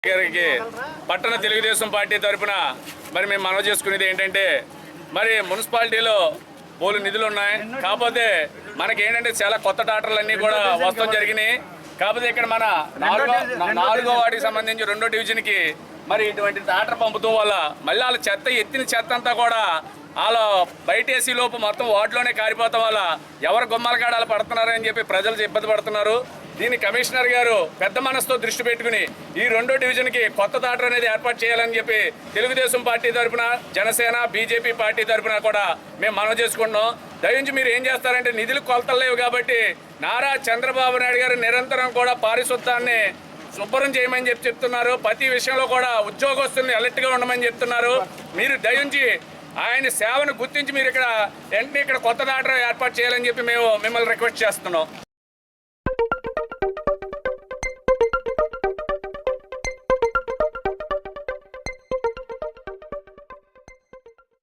గారికి పట్టణ తెలుగుదేశం పార్టీ తరఫున మరి మేము మనవి చేసుకునేది ఏంటంటే మరి మున్సిపాలిటీలో పోలు నిధులు ఉన్నాయి. కాకపోతే మనకి ఏంటంటే చాలా కొత్త డాక్టర్లన్నీ కూడా వస్తాం జరిగినాయి. కాకపోతే ఇక్కడ మన నాలుగో వార్డుకి సంబంధించి 2వ డివిజన్కి మరి ఇటువంటి డాక్టర్ పంపుతూ వల్ల మళ్ళీ వాళ్ళ ఎత్తిన చెత్త అంతా కూడా వాళ్ళు బయట ఏసీ లోపు మొత్తం వార్డులోనే కారిపోతాం వల్ల ఎవరు గుమ్మాల కాడాలు పడుతున్నారని చెప్పి ప్రజలు ఇబ్బంది పడుతున్నారు. దీన్ని కమిషనర్ గారు పెద్ద మనసుతో దృష్టి పెట్టుకుని ఈ 2వ డివిజన్కి కొత్త డాక్టర్ అనేది ఏర్పాటు చేయాలని చెప్పి తెలుగుదేశం పార్టీ తరఫున, జనసేన, బీజేపీ పార్టీ తరఫున కూడా మేము మనవి చేసుకుంటున్నాం. దయించి మీరు ఏం చేస్తారంటే నిధులు కొలతలు లేవు కాబట్టి నారా చంద్రబాబు నాయుడు గారు నిరంతరం కూడా పారిశుద్ధ్యాన్ని శుభ్రం చేయమని చెప్తున్నారు. ప్రతి విషయంలో కూడా ఉద్యోగస్తుల్ని అలర్ట్గా ఉండమని చెప్తున్నారు. మీరు దయించి ఆయన సేవను గుర్తించి మీరు ఇక్కడ వెంటనే ఇక్కడ కొత్త డాక్టర్ ఏర్పాటు చేయాలని చెప్పి మేము మిమ్మల్ని రిక్వెస్ట్ చేస్తున్నాం.